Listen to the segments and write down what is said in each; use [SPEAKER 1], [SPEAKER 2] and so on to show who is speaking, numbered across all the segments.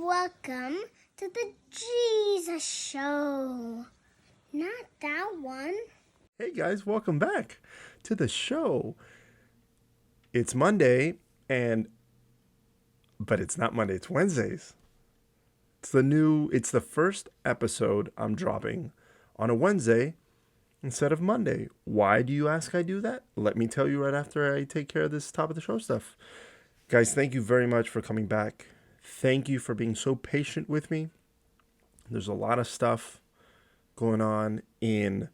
[SPEAKER 1] Welcome to the Jesus Show. Not that one.
[SPEAKER 2] Hey guys, welcome back to the show. It's Monday, but it's not Monday, it's Wednesdays. It's the first episode I'm dropping on a Wednesday instead of Monday. Why do you ask I do that? Let me tell you right after I take care of this top of the show stuff. Guys, thank you very much for coming back. Thank you for being so patient with me. There's a lot of stuff going on in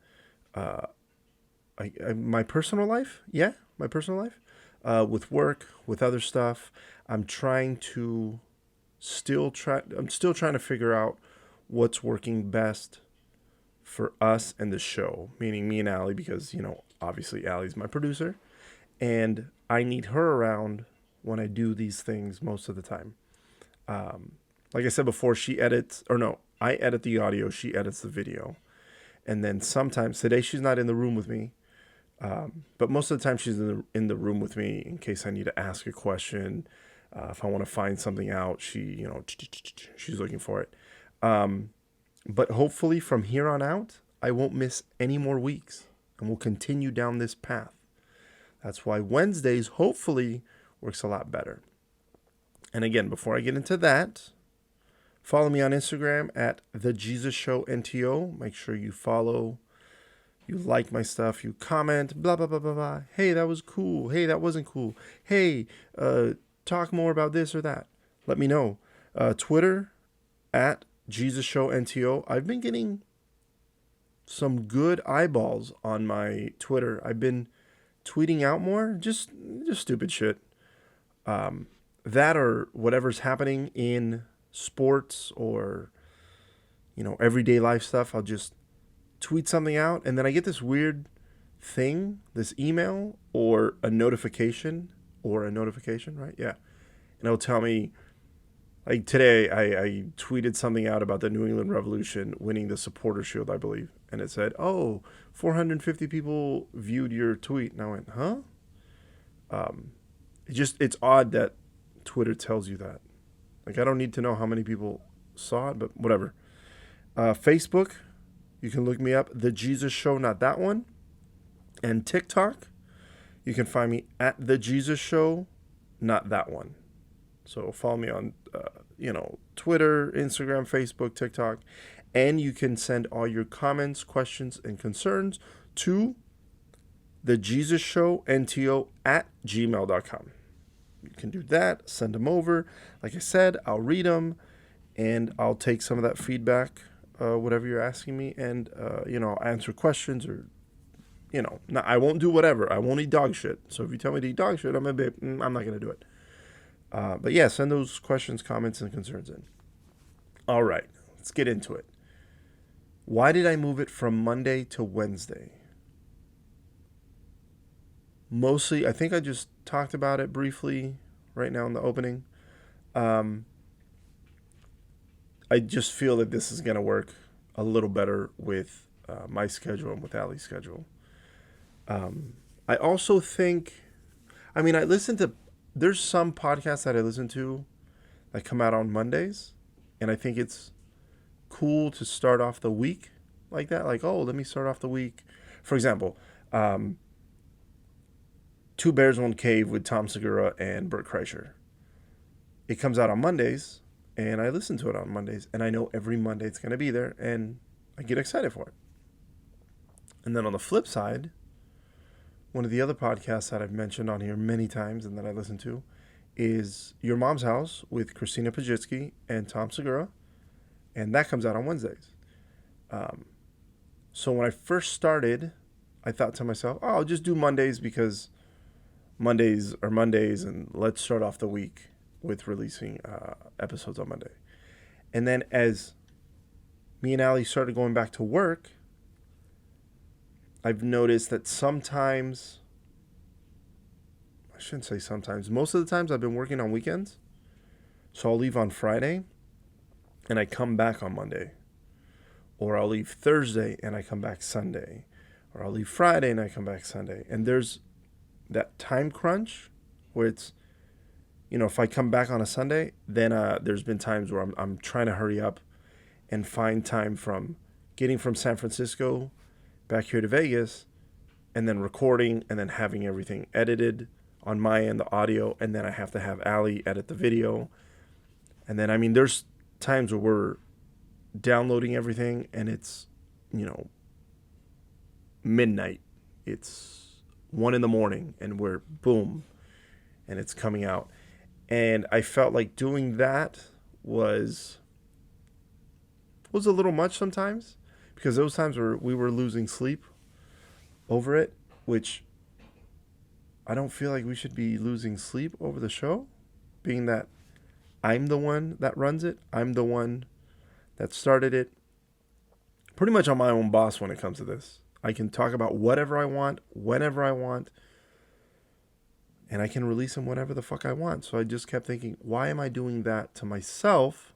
[SPEAKER 2] my personal life. Yeah, my personal life. With work, with other stuff. I'm still trying to figure out what's working best for us and the show, meaning me and Allie, because, obviously Allie's my producer, and I need her around when I do these things most of the time. Like I said before, I edit the audio, she edits the video. And then sometimes, today she's not in the room with me, but most of the time she's in the room with me in case I need to ask a question. If I want to find something out, she's looking for it. But hopefully from here on out, I won't miss any more weeks and we'll continue down this path. That's why Wednesdays hopefully works a lot better. And again, before I get into that, follow me on Instagram at The Jesus Show NTO. Make sure you follow, you like my stuff, you comment, blah, blah, blah, blah, blah. Hey, that was cool. Hey, that wasn't cool. Hey, talk more about this or that. Let me know. Twitter at Jesus Show NTO. I've been getting some good eyeballs on my Twitter. I've been tweeting out more, just stupid shit. That or whatever's happening in sports or, everyday life stuff. I'll just tweet something out and then I get this weird thing, this email or a notification, right? Yeah. And it'll tell me, like today, I tweeted something out about the New England Revolution winning the Supporter Shield, I believe. And it said, 450 people viewed your tweet. And I went, huh? It's odd that Twitter tells you that. Like, I don't need to know how many people saw it, but whatever. Facebook, you can look me up, The Jesus Show, not that one. And TikTok, you can find me at The Jesus Show, not that one. So follow me on, Twitter, Instagram, Facebook, TikTok. And you can send all your comments, questions, and concerns to thejesusshownto@gmail.com. You can do that. Send them over. Like I said, I'll read them, and I'll take some of that feedback, whatever you're asking me, and, I'll answer questions or, I won't do whatever. I won't eat dog shit. So if you tell me to eat dog shit, I'm not going to do it. But yeah, send those questions, comments, and concerns in. All right, let's get into it. Why did I move it from Monday to Wednesday? Mostly, I think I just talked about it briefly right now in the opening. I just feel that this is going to work a little better with my schedule and with Allie's schedule. I also think, there's some podcasts that I listen to that come out on Mondays, and I think it's cool to start off the week like that. Like, let me start off the week. For example, Two Bears, One Cave with Tom Segura and Bert Kreischer. It comes out on Mondays, and I listen to it on Mondays, and I know every Monday it's going to be there, and I get excited for it. And then on the flip side, one of the other podcasts that I've mentioned on here many times and that I listen to is Your Mom's House with Christina Pajitsky and Tom Segura, and that comes out on Wednesdays. So when I first started, I thought to myself, I'll just do Mondays because Mondays are Mondays, and let's start off the week with releasing episodes on Monday. And then as me and Allie started going back to work, I've noticed that sometimes, I shouldn't say sometimes, most of the times I've been working on weekends. So I'll leave on Friday and I come back on Monday. Or I'll leave Thursday and I come back Sunday. Or I'll leave Friday and I come back Sunday. And there's that time crunch where it's if I come back on a Sunday, then there's been times where I'm trying to hurry up and find time from getting from San Francisco back here to Vegas, and then recording, and then having everything edited on my end, the audio, and then I have to have Allie edit the video. And then, I mean, there's times where we're downloading everything and it's, midnight. It's 1 a.m. and we're boom, and it's coming out. And I felt like doing that was a little much sometimes, because those times where we were losing sleep over it, which I don't feel like we should be losing sleep over the show, being that I'm the one that runs it. I'm the one that started it. Pretty much I'm my own boss when it comes to this. I can talk about whatever I want, whenever I want, and I can release them whenever the fuck I want. So I just kept thinking, why am I doing that to myself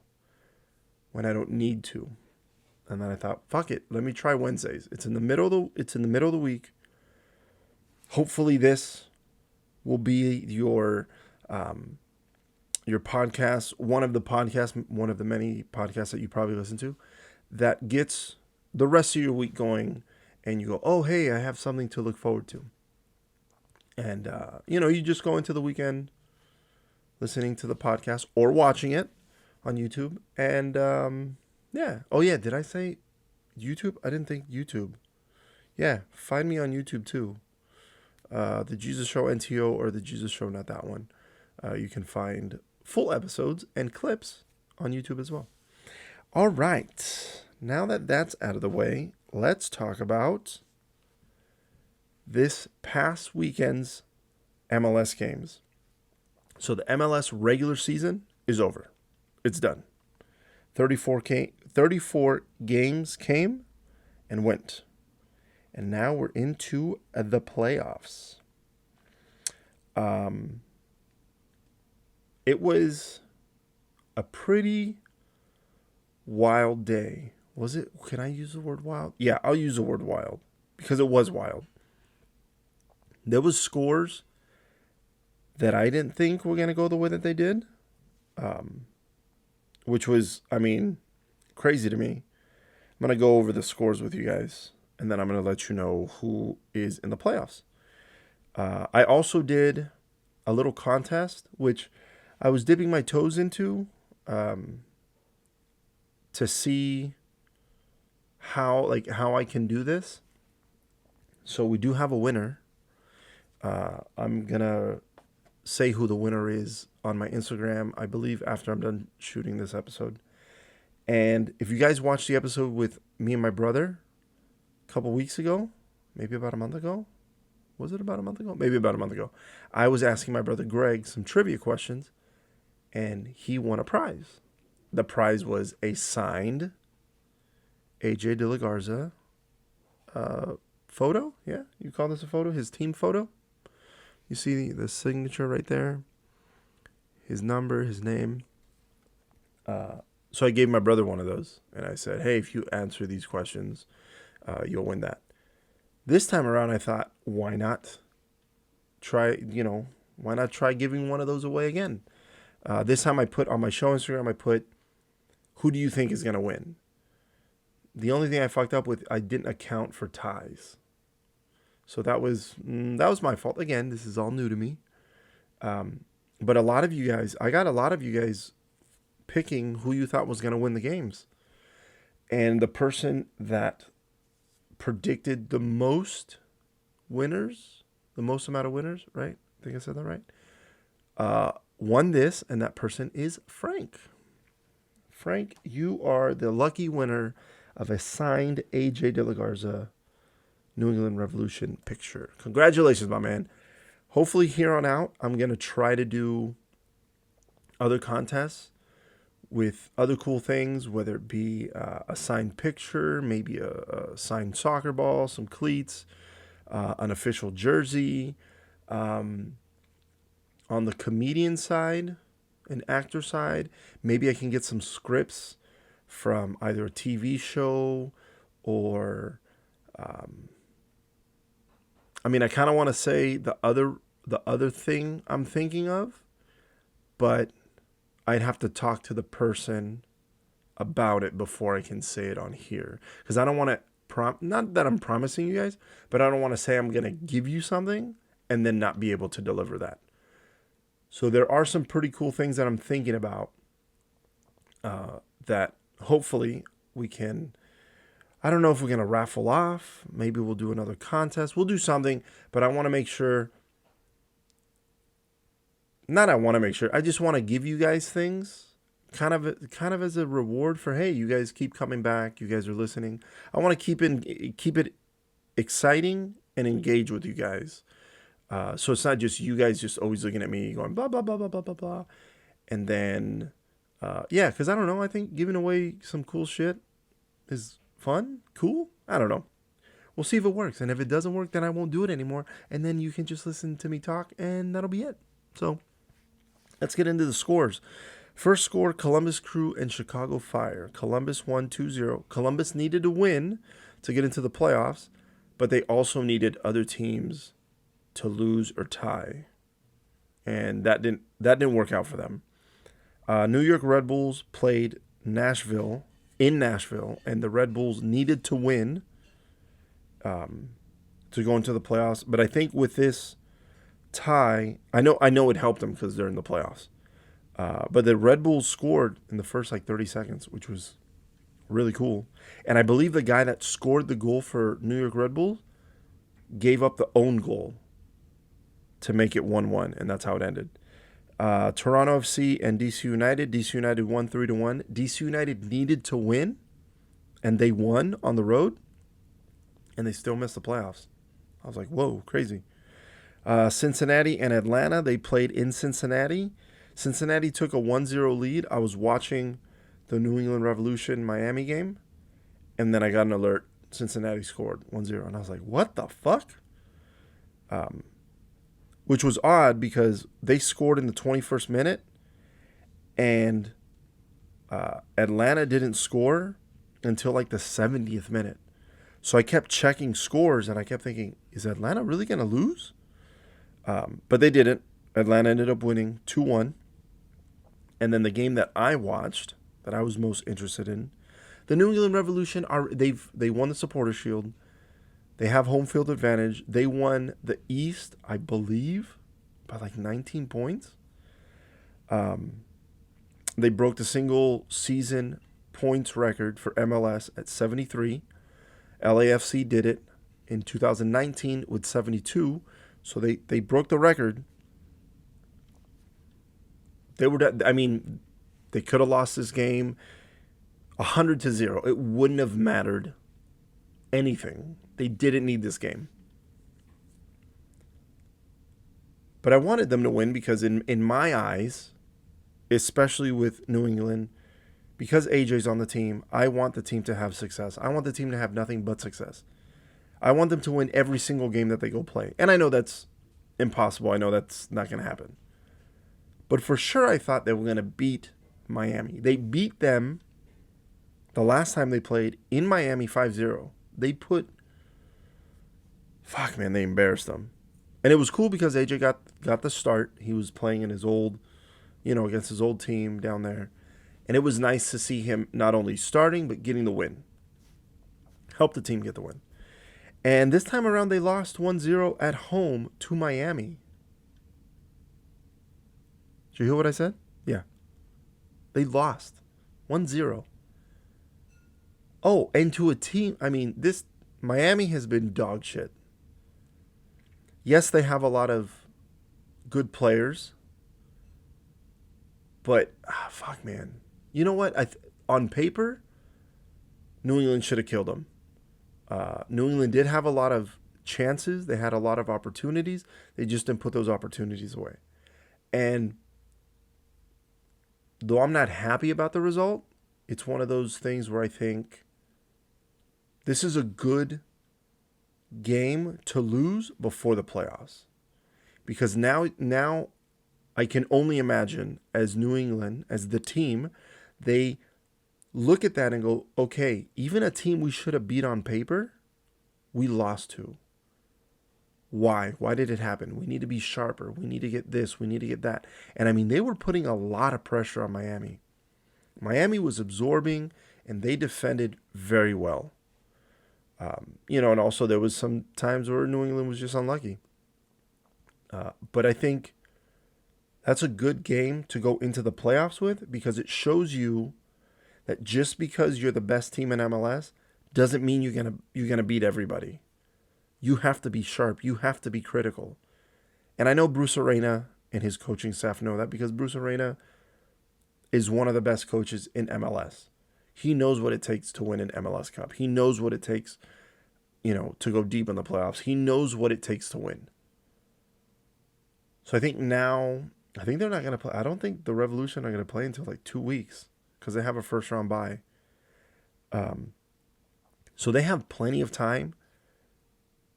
[SPEAKER 2] when I don't need to? And then I thought, fuck it, let me try Wednesdays. It's in the middle of the week. Hopefully this will be your podcast, one of the many podcasts that you probably listen to, that gets the rest of your week going, and you go, oh, hey, I have something to look forward to. And, you just go into the weekend listening to the podcast or watching it on YouTube. And, yeah. Oh, yeah. Did I say YouTube? I didn't think YouTube. Yeah. Find me on YouTube, too. The Jesus Show NTO, or the Jesus Show, not that one. You can find full episodes and clips on YouTube as well. All right. Now that that's out of the way, let's talk about this past weekend's MLS games. So the MLS regular season is over. It's done. 34 games came and went. And now we're into the playoffs. It was a pretty wild day. Was it? Can I use the word wild? Yeah, I'll use the word wild, because it was wild. There was scores that I didn't think were going to go the way that they did, which was, crazy to me. I'm going to go over the scores with you guys, and then I'm going to let you know who is in the playoffs. I also did a little contest, which I was dipping my toes into to see how I can do this. So we do have a winner. I'm going to say who the winner is on my Instagram, I believe, after I'm done shooting this episode. And if you guys watched the episode with me and my brother a couple weeks ago, maybe about a month ago. Was it about a month ago? Maybe about a month ago. I was asking my brother Greg some trivia questions, and he won a prize. The prize was a signed AJ De La Garza photo. Yeah, you call this a photo? His team photo. You see the signature right there. His number, his name. So I gave my brother one of those, and I said, hey, if you answer these questions, you'll win that. This time around, I thought, why not try giving one of those away again? This time I put on my show Instagram, who do you think is going to win? The only thing I fucked up with, I didn't account for ties. So that was my fault. Again, this is all new to me. But I got a lot of you guys picking who you thought was going to win the games. And the person that predicted the most amount of winners, right? I think I said that right. Won this, and that person is Frank. Frank, you are the lucky winner of a signed AJ De La Garza New England Revolution picture. Congratulations, my man. Hopefully here on out, I'm going to try to do other contests with other cool things, whether it be a signed picture, maybe a signed soccer ball, some cleats, an official jersey. On the comedian side, an actor side, maybe I can get some scripts from either a TV show or... I kind of want to say the other thing I'm thinking of but I'd have to talk to the person about it before I can say it on here. Because I don't want to, not that I'm promising you guys, but I don't want to say I'm going to give you something and then not be able to deliver that. So there are some pretty cool things that I'm thinking about that hopefully we can. I don't know if we're going to raffle off. Maybe we'll do another contest. We'll do something, but I want to make sure. Not I want to make sure. I just want to give you guys things kind of as a reward for, hey, you guys keep coming back. You guys are listening. I want to keep it exciting and engage with you guys. So it's not just you guys just always looking at me going blah, blah, blah, blah, blah, blah, blah. And then, yeah, because I don't know. I think giving away some cool shit is fun, cool. I don't know. We'll see if it works. And if it doesn't work, then I won't do it anymore. And then you can just listen to me talk and that'll be it. So let's get into the scores. First score, Columbus Crew and Chicago Fire. Columbus won 2-0. Columbus needed to win to get into the playoffs, but they also needed other teams to lose or tie. And that didn't work out for them. New York Red Bulls played in Nashville, and the Red Bulls needed to win to go into the playoffs. But I think with this tie, I know it helped them because they're in the playoffs. But the Red Bulls scored in the first 30 seconds, which was really cool. And I believe the guy that scored the goal for New York Red Bulls gave up the own goal to make it 1-1, and that's how it ended. Toronto FC and DC United. DC United won 3-1. DC United needed to win, and they won on the road, and they still missed the playoffs. I was like, whoa, crazy. Cincinnati and Atlanta, they played in Cincinnati. Cincinnati took a 1-0 lead. I was watching the New England Revolution Miami game, and then I got an alert. Cincinnati scored 1-0, and I was like, what the fuck? Which was odd because they scored in the 21st minute, and Atlanta didn't score until the 70th minute. So I kept checking scores, and I kept thinking, is Atlanta really going to lose? But they didn't. Atlanta ended up winning 2-1. And then the game that I watched, that I was most interested in, the New England Revolution, they won the Supporters' Shield. They have home field advantage. They won the East, I believe, by 19 points. They broke the single season points record for MLS at 73. LAFC did it in 2019 with 72. So they broke the record. They could have lost this game 100-0. It wouldn't have mattered anything. They didn't need this game. But I wanted them to win because in my eyes, especially with New England, because AJ's on the team, I want the team to have success. I want the team to have nothing but success. I want them to win every single game that they go play. And I know that's impossible. I know that's not going to happen. But for sure, I thought they were going to beat Miami. They beat them the last time they played in Miami 5-0. They embarrassed them. And it was cool because AJ got the start. He was playing in his old, against his old team down there. And it was nice to see him not only starting, but getting the win. Helped the team get the win. And this time around, they lost 1-0 at home to Miami. Did you hear what I said? Yeah. They lost 1-0. Oh, and to a team, this Miami has been dog shit. Yes, they have a lot of good players. But, fuck, man. You know what? On paper, New England should have killed them. New England did have a lot of chances. They had a lot of opportunities. They just didn't put those opportunities away. And though I'm not happy about the result, it's one of those things where I think this is a good game to lose before the playoffs. Because now I can only imagine as New England, as the team, they look at that and go, okay, even a team we should have beat on paper, we lost to. Why? Why did it happen? We need to be sharper. We need to get this. We need to get that. And I mean, they were putting a lot of pressure on Miami. Miami was absorbing, and they defended very well. And also there was some times where New England was just unlucky. But I think that's a good game to go into the playoffs with because it shows you that just because you're the best team in MLS doesn't mean you're gonna beat everybody. You have to be sharp. You have to be critical. And I know Bruce Arena and his coaching staff know that because Bruce Arena is one of the best coaches in MLS. He knows what it takes to win an MLS Cup. He knows what it takes, to go deep in the playoffs. He knows what it takes to win. So I think they're not going to play. I don't think the Revolution are going to play until like 2 weeks because they have a first round bye. So they have plenty of time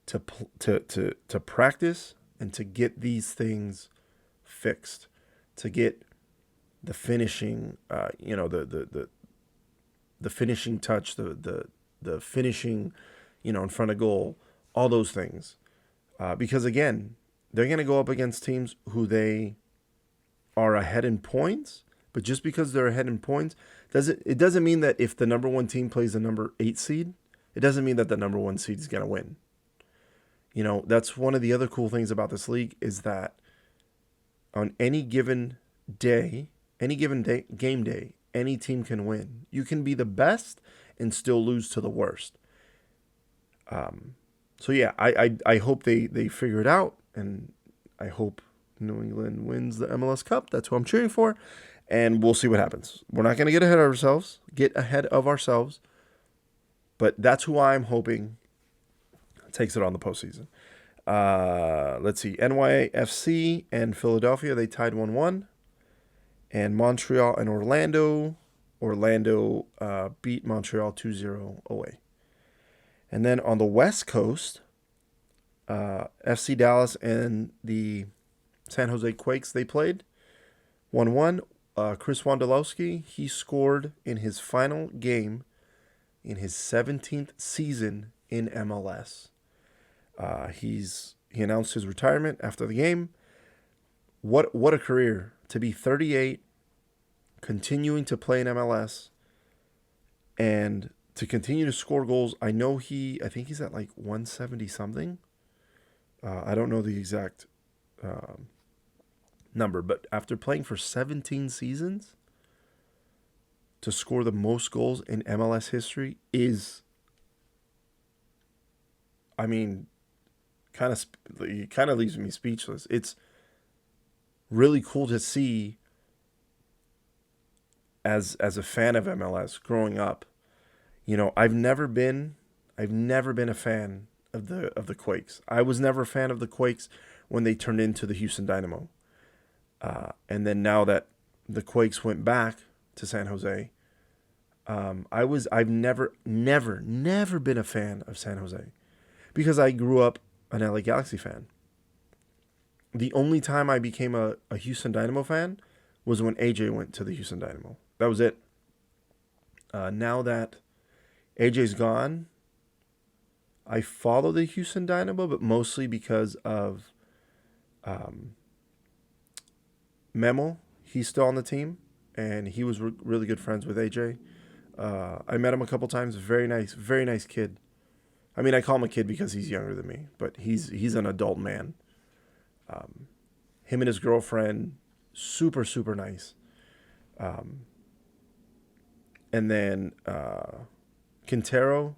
[SPEAKER 2] to practice and to get these things fixed, to get the finishing, the finishing touch, the finishing, in front of goal, all those things, because again, they're going to go up against teams who they are ahead in points. But just because they're ahead in points, it doesn't mean that if the number one team plays the number 8 seed, it doesn't mean that the number 1 seed is going to win. That's one of the other cool things about this league is that on any given day, game day, any team can win. You can be the best and still lose to the worst. So yeah, I hope they figure it out, and I hope New England wins the MLS Cup. That's what I'm cheering for, and we'll see what happens. We're not going to get ahead of ourselves, but that's who I'm hoping takes it on the postseason. Let's see. NYFC and Philadelphia, they tied 1-1. And Montreal and Orlando beat Montreal 2-0 away. And then on the West Coast, FC Dallas and the San Jose Quakes, they played 1-1. Chris Wondolowski, he scored in his final game in his 17th season in MLS. He announced his retirement after the game. What a career to be 38, continuing to play in MLS, and to continue to score goals. I think he's at like 170 something. I don't know the exact number, but after playing for 17 seasons, to score the most goals in MLS history is, kind of leaves me speechless. It's really cool to see as a fan of MLS growing up. I've never been a fan of the Quakes. I was never a fan of the Quakes when they turned into the Houston Dynamo. And then now that the Quakes went back to San Jose, I've never been a fan of San Jose because I grew up an LA Galaxy fan. The only time I became a Houston Dynamo fan was when AJ went to the Houston Dynamo. That was it. Now that AJ's gone, I follow the Houston Dynamo, but mostly because of Memo. He's still on the team, and he was really good friends with AJ. I met him a couple times. Very nice kid. I call him a kid because he's younger than me, but he's an adult man. Him and his girlfriend, super, super nice. And then Quintero,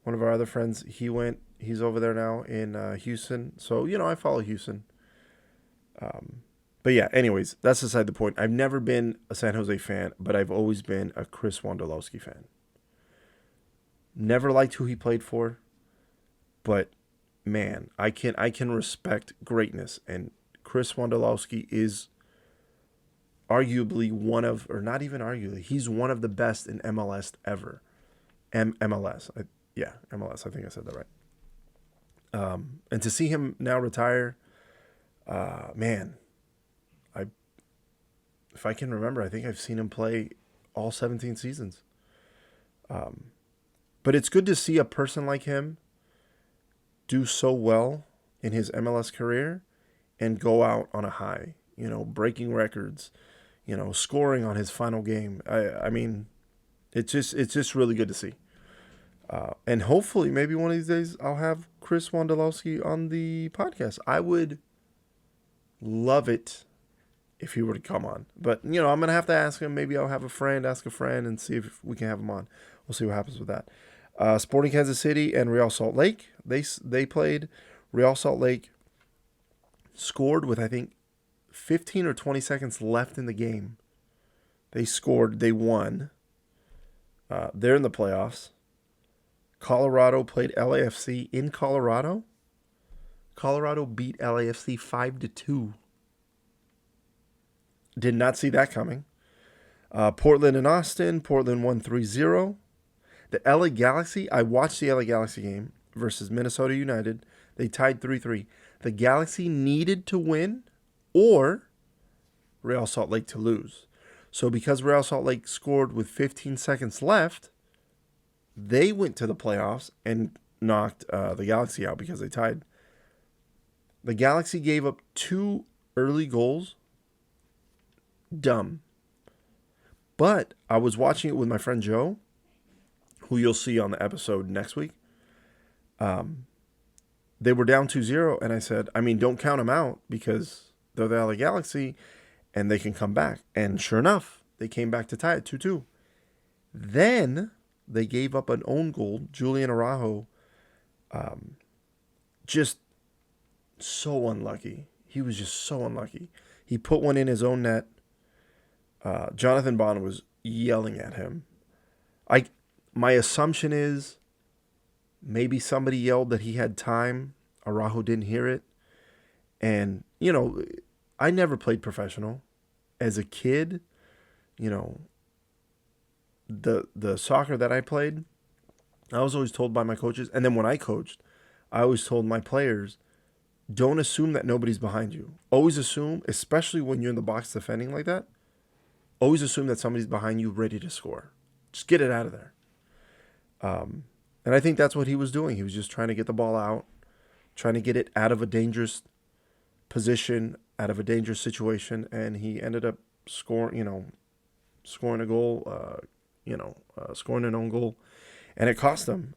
[SPEAKER 2] one of our other friends, he's over there now in Houston. So, I follow Houston. But yeah, anyways, that's beside the point. I've never been a San Jose fan, but I've always been a Chris Wondolowski fan. Never liked who he played for, but man, I can respect greatness, and Chris Wondolowski is arguably not even arguably, he's one of the best in MLS ever. MLS. MLS. I think I said that right. And to see him now retire, man, if I can remember, I think I've seen him play all 17 seasons. But it's good to see a person like him do so well in his MLS career and go out on a high, breaking records, scoring on his final game. I mean, it's just really good to see. And hopefully, maybe one of these days, I'll have Chris Wondolowski on the podcast. I would love it if he were to come on. But, I'm going to have to ask him. Maybe I'll have a friend ask a friend and see if we can have him on. We'll see what happens with that. Sporting Kansas City and Real Salt Lake. They played. Real Salt Lake scored with, I think, 15 or 20 seconds left in the game. They scored. They won. They're in the playoffs. Colorado played LAFC in Colorado. Colorado beat LAFC 5-2. Did not see that coming. Portland and Austin. Portland won 3-0. The LA Galaxy, I watched the LA Galaxy game versus Minnesota United. They tied 3-3. The Galaxy needed to win or Real Salt Lake to lose. So because Real Salt Lake scored with 15 seconds left, they went to the playoffs and knocked the Galaxy out because they tied. The Galaxy gave up 2 early goals. Dumb. But I was watching it with my friend Joe, who you'll see on the episode next week. They were down 2-0, and I said, don't count them out because they're the LA Galaxy and they can come back. And sure enough, they came back to tie it 2-2. Then they gave up an own goal. Julian Araujo, just so unlucky. He was just so unlucky. He put one in his own net. Jonathan Bond was yelling at him. My assumption is maybe somebody yelled that he had time. Araujo didn't hear it. And, I never played professional. As a kid, the soccer that I played, I was always told by my coaches, and then when I coached, I always told my players, don't assume that nobody's behind you. Always assume, especially when you're in the box defending like that, always assume that somebody's behind you ready to score. Just get it out of there. And I think that's what he was doing. He was just trying to get the ball out, trying to get it out of a dangerous position, out of a dangerous situation, and he ended up scoring a goal, scoring an own goal, and it cost them.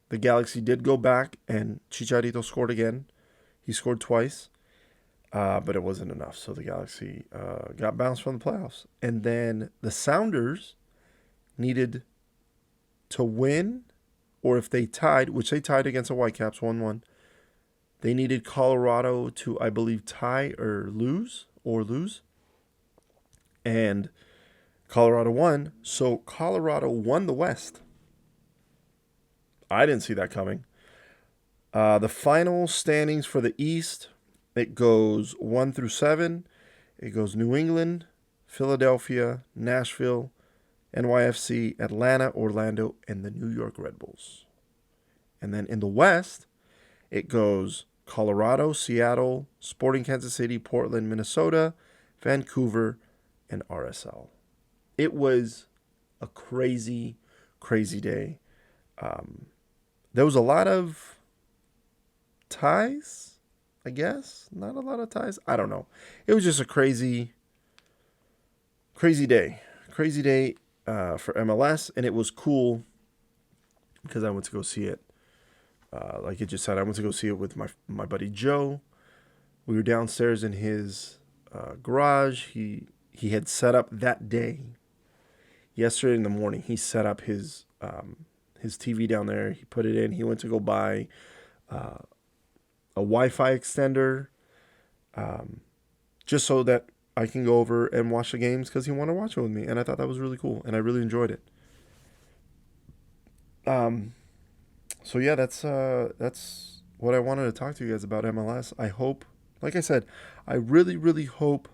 [SPEAKER 2] The Galaxy did go back, and Chicharito scored again. He scored twice, but it wasn't enough. So the Galaxy got bounced from the playoffs. And then the Sounders needed to win, or if they tied, which they tied against the Whitecaps 1-1, they needed Colorado to, I believe, tie or lose. And Colorado won, so Colorado won the West. I didn't see that coming. The final standings for the East, it goes 1 through 7. It goes New England, Philadelphia, Nashville, NYFC, Atlanta, Orlando, and the New York Red Bulls. And then in the West, it goes Colorado, Seattle, Sporting Kansas City, Portland, Minnesota, Vancouver, and RSL. It was a crazy, crazy day. There was a lot of ties, I guess. Not a lot of ties. I don't know. It was just a crazy, crazy day. Crazy day for MLS, and it was cool because I went to go see it. Like it just said, I went to go see it with my buddy Joe. We were downstairs in his garage. He had set up that day. Yesterday in the morning, he set up his TV down there. He put it in. He went to go buy a Wi-Fi extender just so that I can go over and watch the games because he wanted to watch it with me. And I thought that was really cool, and I really enjoyed it. So yeah, that's what I wanted to talk to you guys about MLS. I hope, like I said, I really, really hope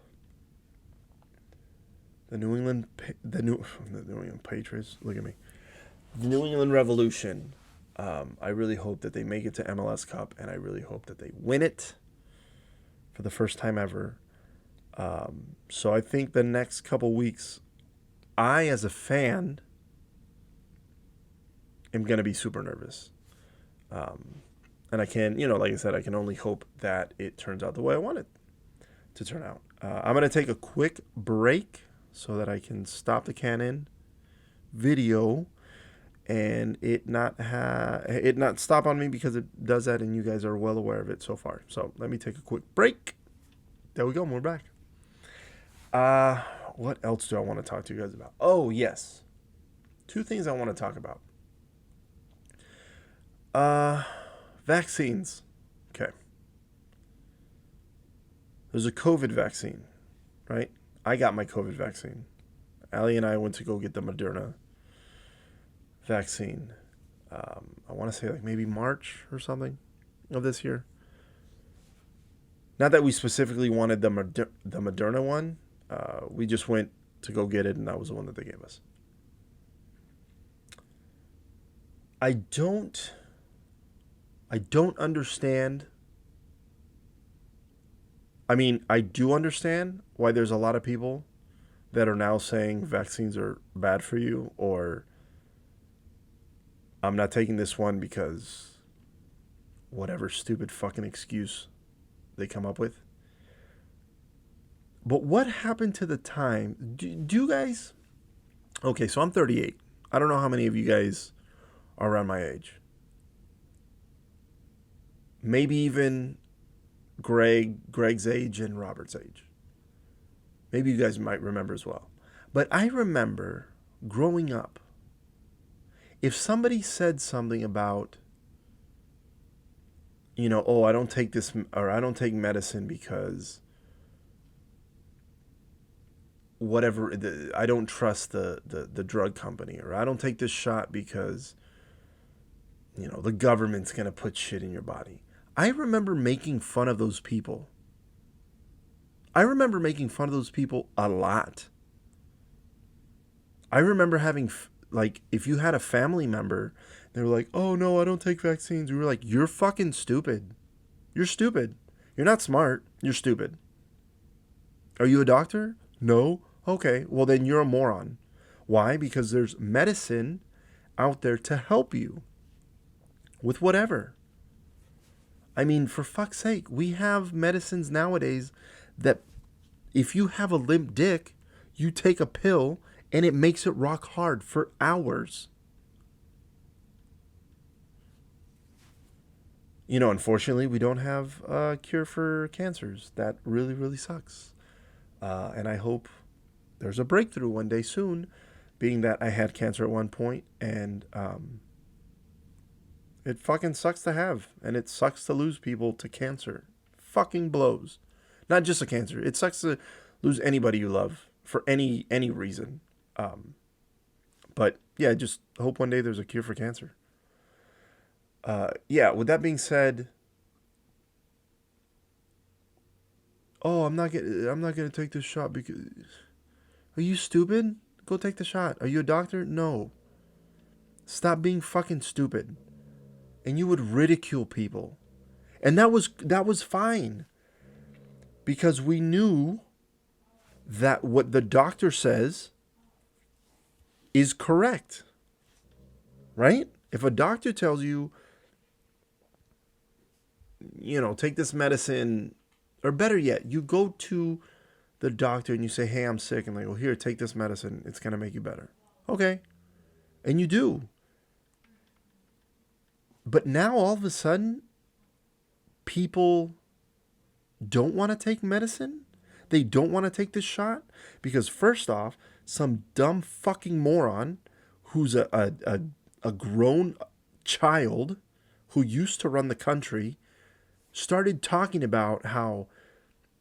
[SPEAKER 2] the New England Patriots, look at me, the New England Revolution. I really hope that they make it to MLS Cup, and I really hope that they win it for the first time ever. So I think the next couple weeks, I, as a fan, am going to be super nervous. And I can, like I said, I can only hope that it turns out the way I want it to turn out. I'm going to take a quick break so that I can stop the Canon video and it not stop on me, because it does that and you guys are well aware of it so far. So let me take a quick break. There we go. We're back. What else do I want to talk to you guys about? Oh, yes. 2 things I want to talk about. Vaccines. Okay. There's a COVID vaccine, right? I got my COVID vaccine. Allie and I went to go get the Moderna vaccine. I want to say like maybe March or something of this year. Not that we specifically wanted the Moderna one. We just went to go get it, and that was the one that they gave us. I don't understand. I mean, I do understand why there's a lot of people that are now saying vaccines are bad for you, or I'm not taking this one because whatever stupid fucking excuse they come up with. But what happened to the time? Do you guys... Okay, so I'm 38. I don't know how many of you guys are around my age. Maybe even Greg's age and Robert's age. Maybe you guys might remember as well. But I remember growing up, if somebody said something about, oh, I don't take this, or I don't take medicine because whatever, I don't trust the drug company, or I don't take this shot because, the government's going to put shit in your body. I remember making fun of those people. I remember making fun of those people a lot. I remember having, if you had a family member, they were like, oh no, I don't take vaccines. We were like, you're fucking stupid. You're stupid. You're not smart. You're stupid. Are you a doctor? No? Okay, well then you're a moron. Why? Because there's medicine out there to help you with whatever. I mean, for fuck's sake, we have medicines nowadays that if you have a limp dick, you take a pill and it makes it rock hard for hours. Unfortunately, we don't have a cure for cancers. That really, really sucks. And I hope there's a breakthrough one day soon, being that I had cancer at one point, and it fucking sucks to have, and it sucks to lose people to cancer. Fucking blows. Not just a cancer. It sucks to lose anybody you love for any reason. But yeah, just hope one day there's a cure for cancer. With that being said, oh, I'm not gonna take this shot because... Are you stupid? Go take the shot. Are you a doctor? No. Stop being fucking stupid. And you would ridicule people. And that was fine. Because we knew that what the doctor says is correct. Right? If a doctor tells you, take this medicine, or better yet, you go to the doctor and you say, hey, I'm sick, and they go, here, take this medicine. It's going to make you better. Okay. And you do. But now all of a sudden, people don't want to take medicine. They don't want to take this shot because, first off, some dumb fucking moron who's a grown child who used to run the country started talking about how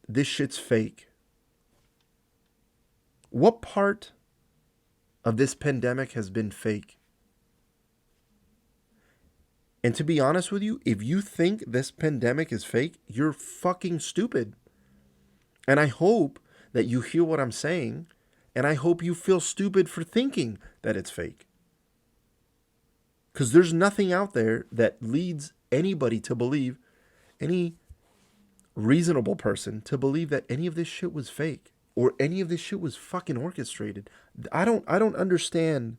[SPEAKER 2] this shit's fake. What part of this pandemic has been fake? And to be honest with you, if you think this pandemic is fake, you're fucking stupid. And I hope that you hear what I'm saying, and I hope you feel stupid for thinking that it's fake. Because there's nothing out there that leads anybody to believe, any reasonable person to believe that any of this shit was fake or any of this shit was fucking orchestrated. I don't understand.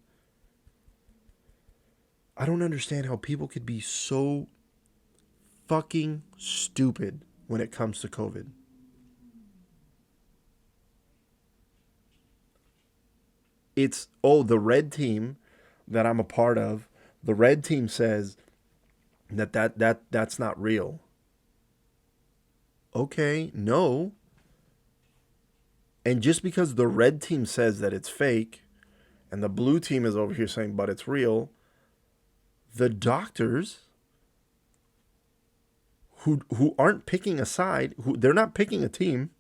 [SPEAKER 2] I don't understand how people could be so fucking stupid when it comes to COVID. It's, the red team that I'm a part of, the red team says that's not real. Okay, no. And just because the red team says that it's fake and the blue team is over here saying but it's real, the doctors who aren't picking a side, they're not picking a team.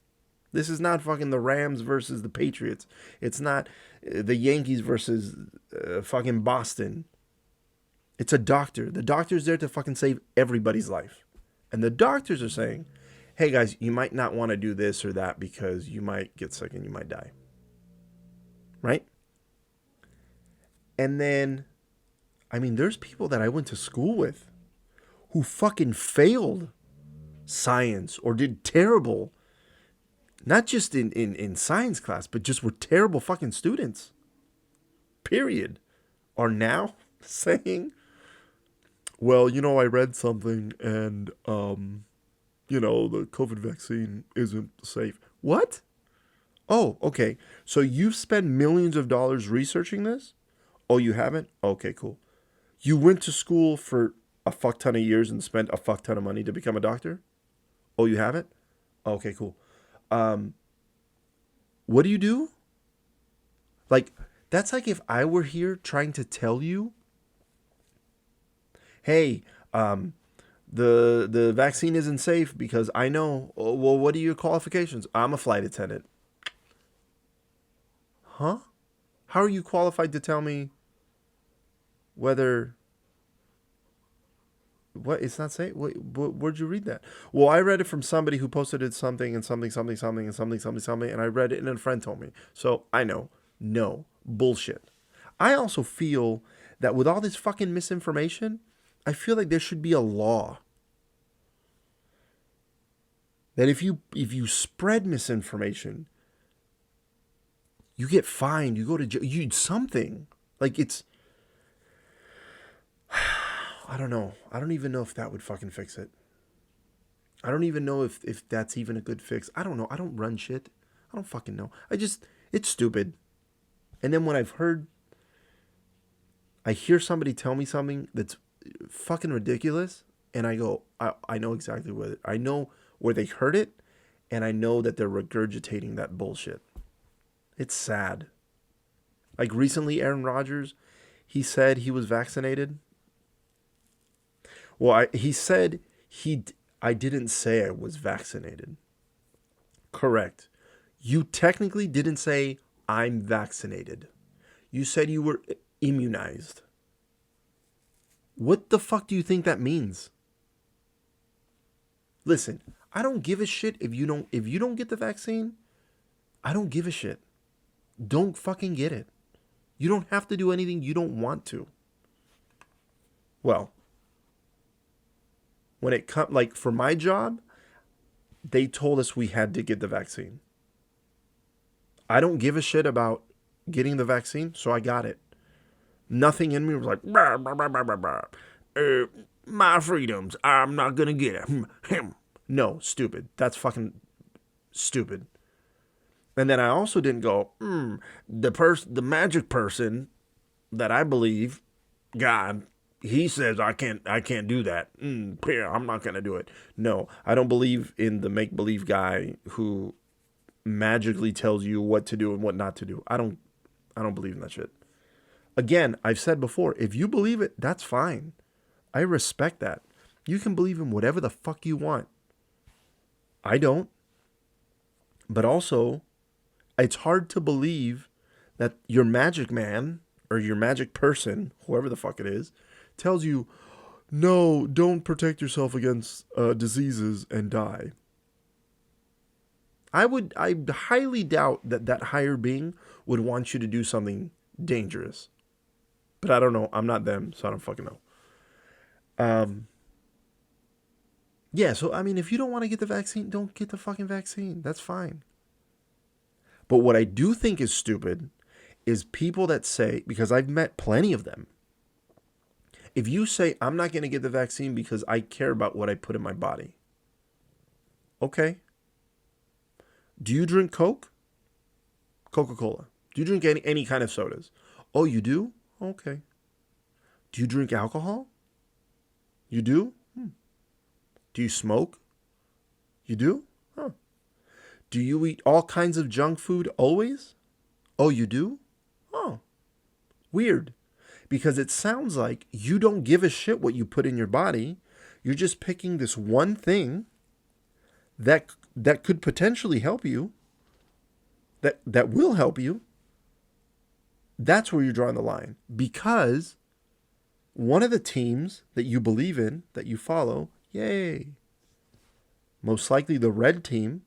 [SPEAKER 2] This is not fucking the Rams versus the Patriots. It's not the Yankees versus fucking Boston. It's a doctor. The doctor's there to fucking save everybody's life. And the doctors are saying, hey guys, you might not want to do this or that because you might get sick and you might die. Right? And then, I mean, there's people that I went to school with who fucking failed science or did terrible, not just in science class, but just were terrible fucking students. Period. Are now saying, well, I read something and, the COVID vaccine isn't safe. What? Oh, okay. So you've spent millions of dollars researching this? Oh, you haven't? Okay, cool. You went to school for a fuck ton of years and spent a fuck ton of money to become a doctor? Oh, you haven't? Okay, cool. What do you do? Like, that's like if I were here trying to tell you, hey, the vaccine isn't safe because I know. Oh, well, what are your qualifications? I'm a flight attendant. Huh? How are you qualified to tell me whether what it's not safe? Where'd you read that? Well, I read it from somebody who posted it something and something and something, and I read it and a friend told me. So I know. No. Bullshit. I also feel that with all this fucking misinformation, I feel like there should be a law that if you spread misinformation, you get fined, you go to jail, you something. Like it's, I don't know. I don't even know if that would fucking fix it. I don't even know if that's even a good fix. I don't know. I don't run shit. I don't fucking know. It's stupid. And then when I hear somebody tell me something that's fucking ridiculous, and I go, I know exactly I know where they heard it, and I know that they're regurgitating that bullshit. It's sad. Like recently, Aaron Rodgers, he said he was vaccinated. Well, he said I didn't say I was vaccinated. Correct. You technically didn't say I'm vaccinated. You said you were immunized. What the fuck do you think that means? Listen, I don't give a shit if you don't get the vaccine. I don't give a shit. Don't fucking get it. You don't have to do anything you don't want to. Well, when it comes, like for my job, they told us we had to get the vaccine. I don't give a shit about getting the vaccine, so I got it. Nothing in me was like, bah, bah, bah, bah, bah, bah. My freedoms, I'm not gonna get it. No, stupid. That's fucking stupid. And then I also didn't go, the magic person that I believe, God, he says I can't do that. I'm not gonna do it. No, I don't believe in the make-believe guy who magically tells you what to do and what not to do. I don't believe in that shit. Again, I've said before, if you believe it, that's fine. I respect that. You can believe in whatever the fuck you want. I don't. But also, it's hard to believe that your magic man or your magic person, whoever the fuck it is, tells you, no, don't protect yourself against diseases and die. I highly doubt that higher being would want you to do something dangerous. But I don't know. I'm not them, so I don't fucking know. Yeah, so I mean, if you don't want to get the vaccine, don't get the fucking vaccine. That's fine. But what I do think is stupid is people that say, because I've met plenty of them, If you say, I'm not going to get the vaccine because I care about what I put in my body. Okay. Do you drink Coke? Coca-Cola. Do you drink any kind of sodas? Oh, you do? Okay. Do you drink alcohol? You do? Do you smoke? You do? Huh. Do you eat all kinds of junk food always? Oh, you do? Oh, weird. Because it sounds like you don't give a shit what you put in your body. You're just picking this one thing that could potentially help you, that will help you. That's where you're drawing the line. Because one of the teams that you believe in, that you follow, yay, most likely the red team,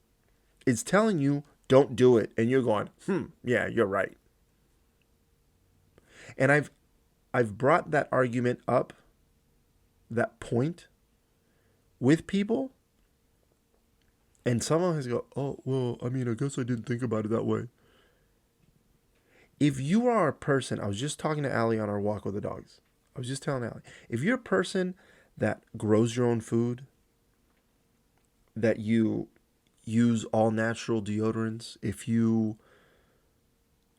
[SPEAKER 2] is telling you don't do it. And you're going, yeah, you're right. And I've brought that argument up, that point, with people. And someone has to go, oh, well, I mean, I guess I didn't think about it that way. If you are a person, I was just talking to Allie on our walk with the dogs. I was just telling Allie, if you're a person that grows your own food, that you use all natural deodorants, if you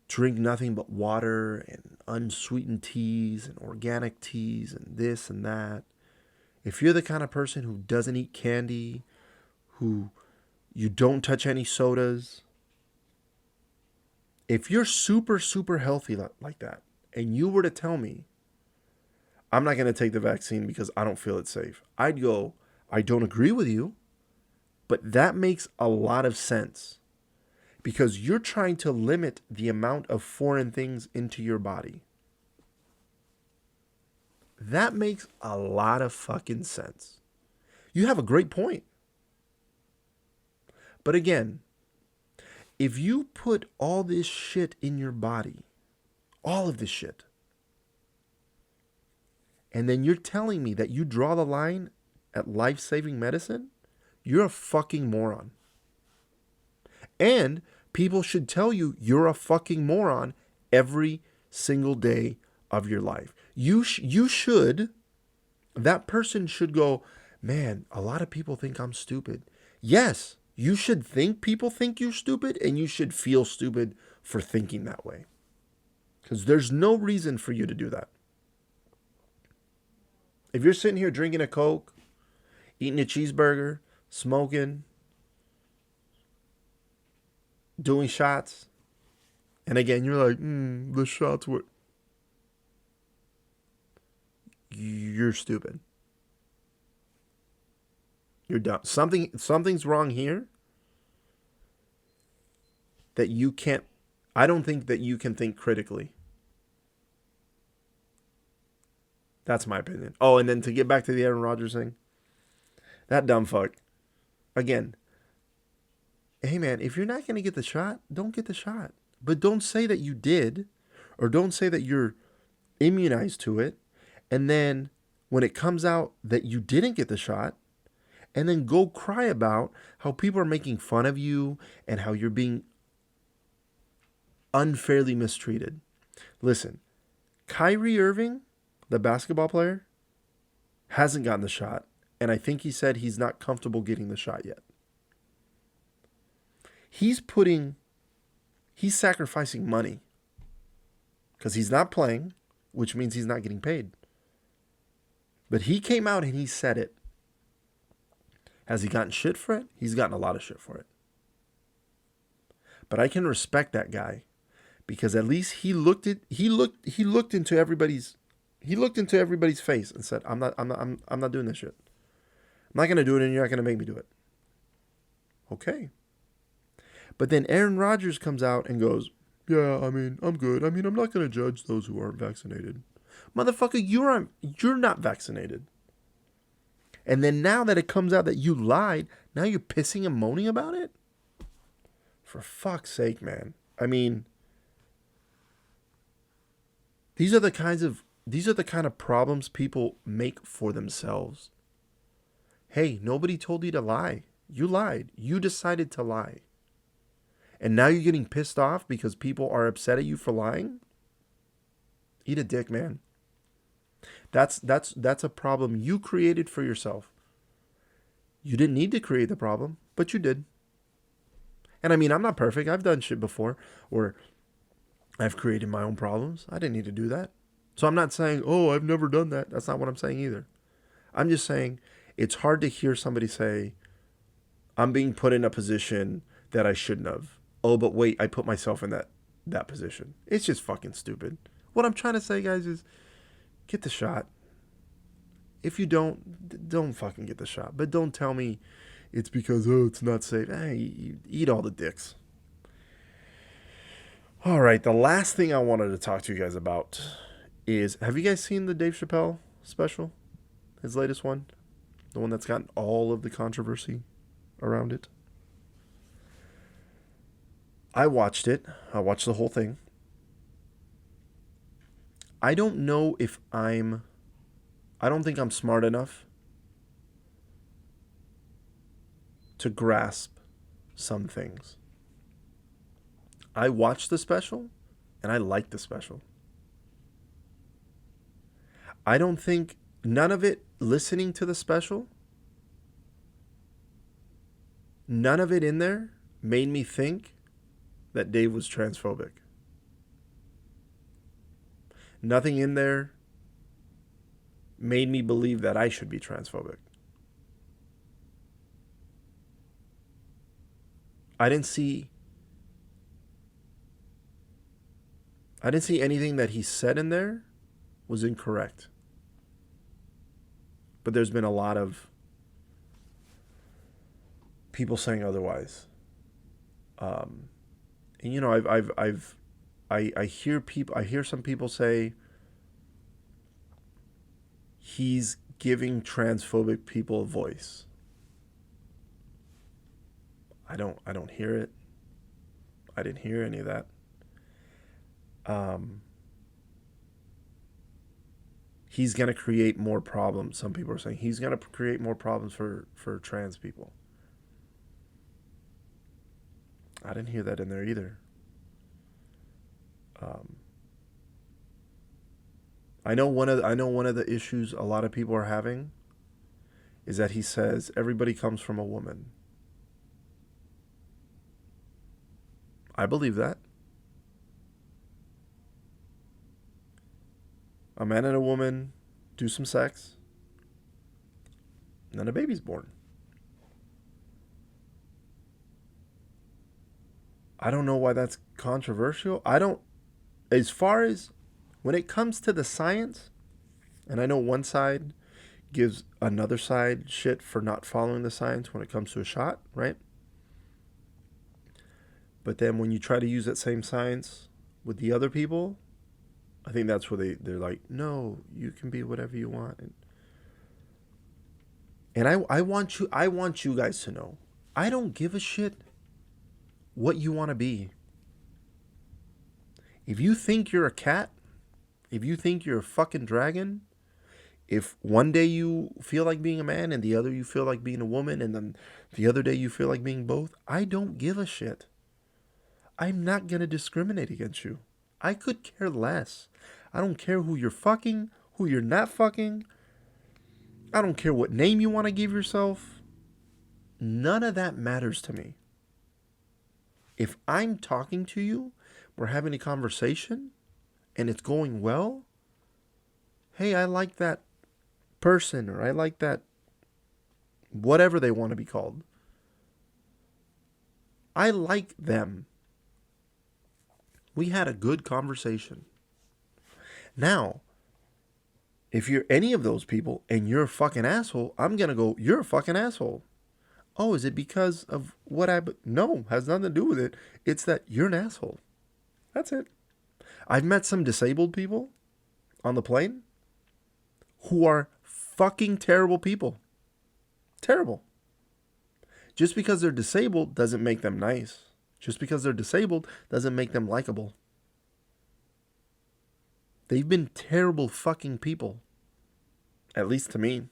[SPEAKER 2] drink nothing but water and unsweetened teas and organic teas and this and that, if you're the kind of person who doesn't eat candy, who you don't touch any sodas, if you're super, super healthy like that, and you were to tell me, I'm not going to take the vaccine because I don't feel it's safe, I'd go, I don't agree with you, but that makes a lot of sense. Because you're trying to limit the amount of foreign things into your body. That makes a lot of fucking sense. You have a great point. But again, if you put all this shit in your body, all of this shit, and then you're telling me that you draw the line at life-saving medicine, you're a fucking moron. And people should tell you you're a fucking moron every single day of your life. You should, that person should go, man, a lot of people think I'm stupid. Yes, you should think people think you're stupid, and you should feel stupid for thinking that way. Because there's no reason for you to do that. If you're sitting here drinking a Coke, eating a cheeseburger, smoking, doing shots, and again, you're like, the shots were... You're stupid. You're dumb. Something's wrong here that you can't... I don't think that you can think critically. That's my opinion. Oh, and then to get back to the Aaron Rodgers thing, that dumb fuck. Again, hey man, if you're not going to get the shot, don't get the shot. But don't say that you did, or don't say that you're immunized to it, and then when it comes out that you didn't get the shot, and then go cry about how people are making fun of you and how you're being unfairly mistreated. Listen, Kyrie Irving, the basketball player, hasn't gotten the shot, and I think he said he's not comfortable getting the shot yet. He's sacrificing money because he's not playing, which means he's not getting paid. But he came out and he said it. Has he gotten shit for it? He's gotten a lot of shit for it. But I can respect that guy because at least he looked into everybody's face and said, I'm not doing this shit. I'm not going to do it, and you're not going to make me do it. Okay. But then Aaron Rodgers comes out and goes, yeah, I mean, I'm good. I mean, I'm not going to judge those who aren't vaccinated. Motherfucker, you're not vaccinated. And then now that it comes out that you lied, now you're pissing and moaning about it? For fuck's sake, man. I mean, these are the kind of problems people make for themselves. Hey, nobody told you to lie. You lied. You decided to lie. And now you're getting pissed off because people are upset at you for lying? Eat a dick, man. That's a problem you created for yourself. You didn't need to create the problem, but you did. And I mean, I'm not perfect. I've done shit before where I've created my own problems. I didn't need to do that. So I'm not saying, oh, I've never done that. That's not what I'm saying either. I'm just saying it's hard to hear somebody say, I'm being put in a position that I shouldn't have. Oh, but wait, I put myself in that position. It's just fucking stupid. What I'm trying to say, guys, is get the shot. If you don't fucking get the shot. But don't tell me it's because, oh, it's not safe. Hey, eat all the dicks. All right, the last thing I wanted to talk to you guys about is, have you guys seen the Dave Chappelle special? His latest one? The one that's gotten all of the controversy around it? I watched it. I watched the whole thing. I don't know if I don't think I'm smart enough to grasp some things. I watched the special and I liked the special. I don't think none of it, listening to the special, none of it in there made me think that Dave was transphobic. Nothing in there made me believe that I should be transphobic. I didn't see anything that he said in there was incorrect. But there's been a lot of people saying otherwise. And you know, I hear some people say he's giving transphobic people a voice. I don't hear it. I didn't hear any of that. He's going to create more problems. Some people are saying he's going to create more problems for trans people. I didn't hear that in there either. I know one of the issues a lot of people are having is that he says everybody comes from a woman. I believe that. A man and a woman do some sex, and then a baby's born. I don't know why that's controversial. As far as when it comes to the science, and I know one side gives another side shit for not following the science when it comes to a shot, right? But then when you try to use that same science with the other people, I think that's where they're like, no, you can be whatever you want. And I want you guys to know, I don't give a shit what you want to be. If you think you're a cat, if you think you're a fucking dragon, if one day you feel like being a man and the other you feel like being a woman and then the other day you feel like being both, I don't give a shit. I'm not going to discriminate against you. I could care less. I don't care who you're fucking, who you're not fucking. I don't care what name you want to give yourself. None of that matters to me. If I'm talking to you, we're having a conversation, and it's going well, hey, I like that person, or I like that whatever they want to be called. I like them. We had a good conversation. Now, if you're any of those people and you're a fucking asshole, I'm going to go, you're a fucking asshole. Oh, is it because of what No, has nothing to do with it. It's that you're an asshole. That's it. I've met some disabled people on the plane who are fucking terrible people. Terrible. Just because they're disabled doesn't make them nice. Just because they're disabled doesn't make them likable. They've been terrible fucking people. At least to me.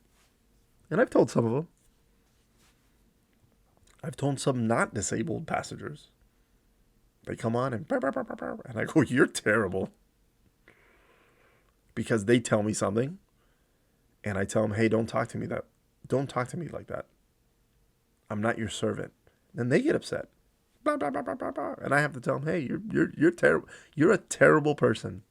[SPEAKER 2] And I've told some of them. I've told some not disabled passengers. They come on and I go, you're terrible. Because they tell me something and I tell them, hey, don't talk to me like that. I'm not your servant. Then they get upset. Blah, blah, blah, blah, blah, blah. And I have to tell them, hey, you're terrible. You're a terrible person.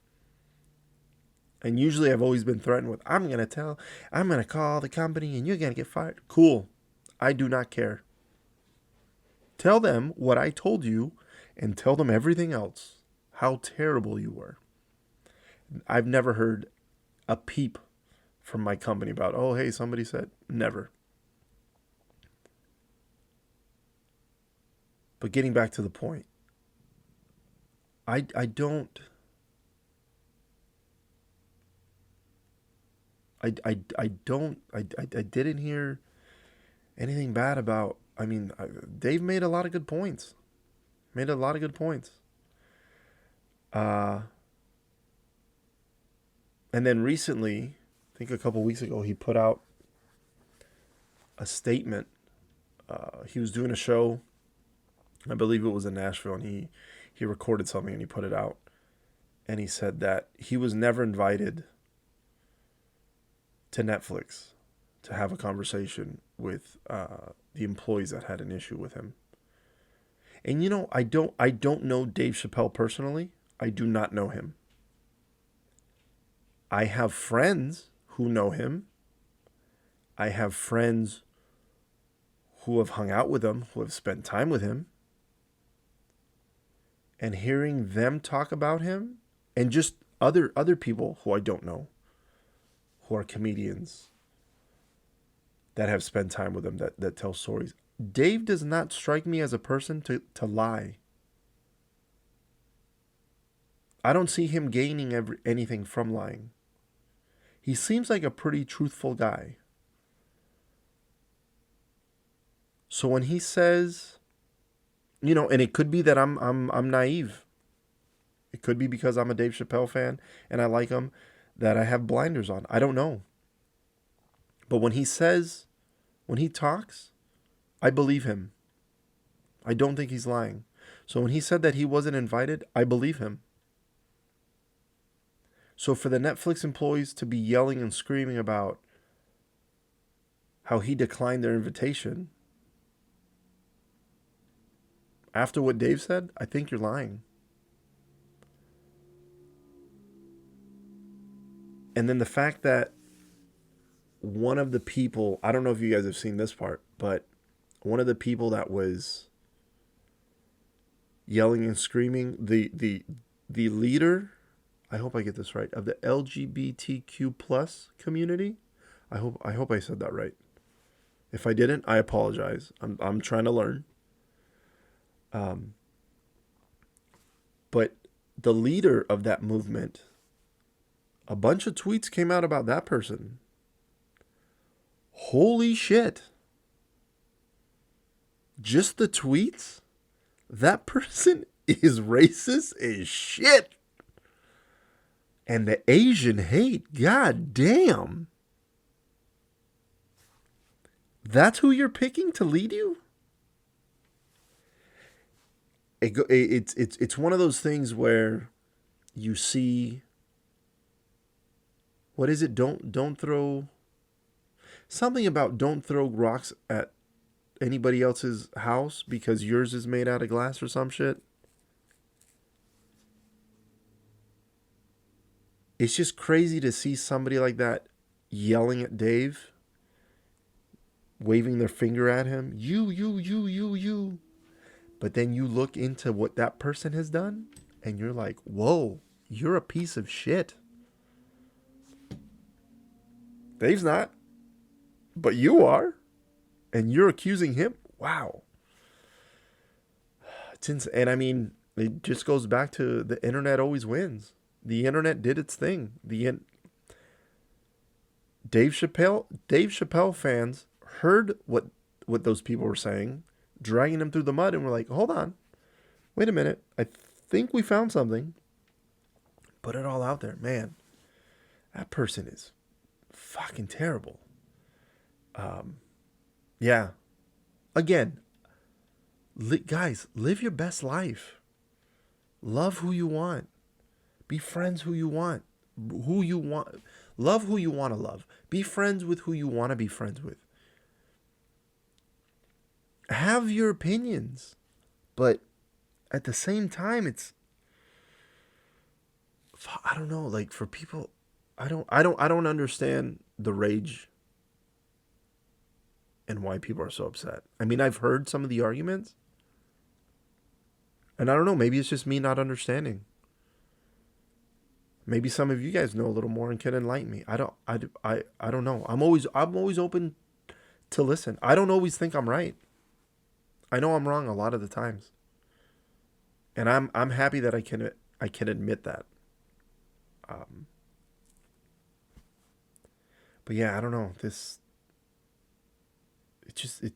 [SPEAKER 2] And usually I've always been threatened with, I'm going to call the company and you're going to get fired. Cool. I do not care. Tell them what I told you and tell them everything else. How terrible you were. I've never heard a peep from my company about, oh, hey, somebody said. Never. But getting back to the point, I don't. I didn't hear anything bad about. I mean, Dave made a lot of good points. And then recently, I think a couple weeks ago, he put out a statement. He was doing a show. I believe it was in Nashville, and he recorded something and he put it out. And he said that he was never invited to Netflix to have a conversation with the employees that had an issue with him. And you know, I don't know Dave Chappelle personally. I do not know him. I have friends who know him. I have friends who have hung out with him, who have spent time with him. And hearing them talk about him, and just other people who I don't know, who are comedians that have spent time with him, that tell stories. Dave does not strike me as a person to lie. I don't see him gaining anything from lying. He seems like a pretty truthful guy. So when he says, you know, and it could be that I'm naive. It could be because I'm a Dave Chappelle fan and I like him that I have blinders on. I don't know. But when he talks, I believe him. I don't think he's lying. So when he said that he wasn't invited, I believe him. So for the Netflix employees to be yelling and screaming about how he declined their invitation, after what Dave said, I think you're lying. And then the fact that one of the people, I don't know if you guys have seen this part, but one of the people that was yelling and screaming, the leader, I hope I get this right, of the LGBTQ plus community. I hope I said that right. If I didn't, I apologize. I'm trying to learn. But the leader of that movement, a bunch of tweets came out about that person. Holy shit. Just the tweets? That person is racist as shit. And the Asian hate, god damn. That's who you're picking to lead you? It's one of those things where you see, what is it? Don't throw something about don't throw rocks at anybody else's house because yours is made out of glass or some shit. It's just crazy to see somebody like that yelling at Dave, waving their finger at him. You. But then you look into what that person has done and you're like, whoa, you're a piece of shit. Dave's not, but you are. And you're accusing him? Wow. And I mean, it just goes back to the internet always wins. The internet did its thing. Dave Chappelle fans heard what those people were saying, dragging him through the mud, and were like, hold on, wait a minute, I think we found something. Put it all out there. Man, that person is fucking terrible. Yeah. Again, guys, live your best life. Love who you want. Be friends who you want. Love who you want to love. Be friends with who you want to be friends with. Have your opinions, but at the same time, I don't know. Like for people, I don't understand the rage and why people are so upset. I mean, I've heard some of the arguments, and I don't know. Maybe it's just me not understanding. Maybe some of you guys know a little more and can enlighten me. I don't know. I'm always open to listen. I don't always think I'm right. I know I'm wrong a lot of the times, and I'm happy that I can admit that. Um, but yeah, I don't know. It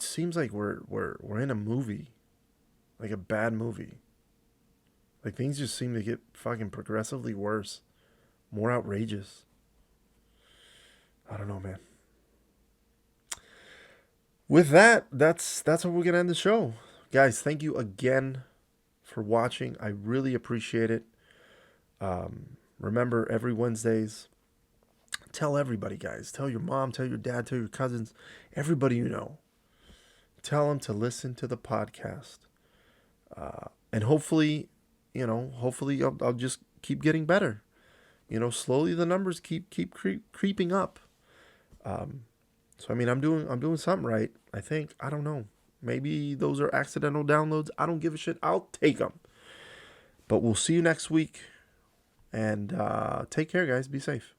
[SPEAKER 2] seems like we're in a movie, like a bad movie. Like things just seem to get fucking progressively worse, more outrageous. I don't know, man. With that, that's how we're gonna end the show, guys. Thank you again for watching. I really appreciate it. Remember, every Wednesdays, tell everybody, guys. Tell your mom, tell your dad, tell your cousins, everybody you know. Tell them to listen to the podcast, and hopefully, hopefully I'll just keep getting better. Slowly the numbers keep creeping up. Um, so I mean, I'm doing something right. I think. I don't know. Maybe those are accidental downloads. I don't give a shit. I'll take them. But we'll see you next week. And take care, guys. Be safe.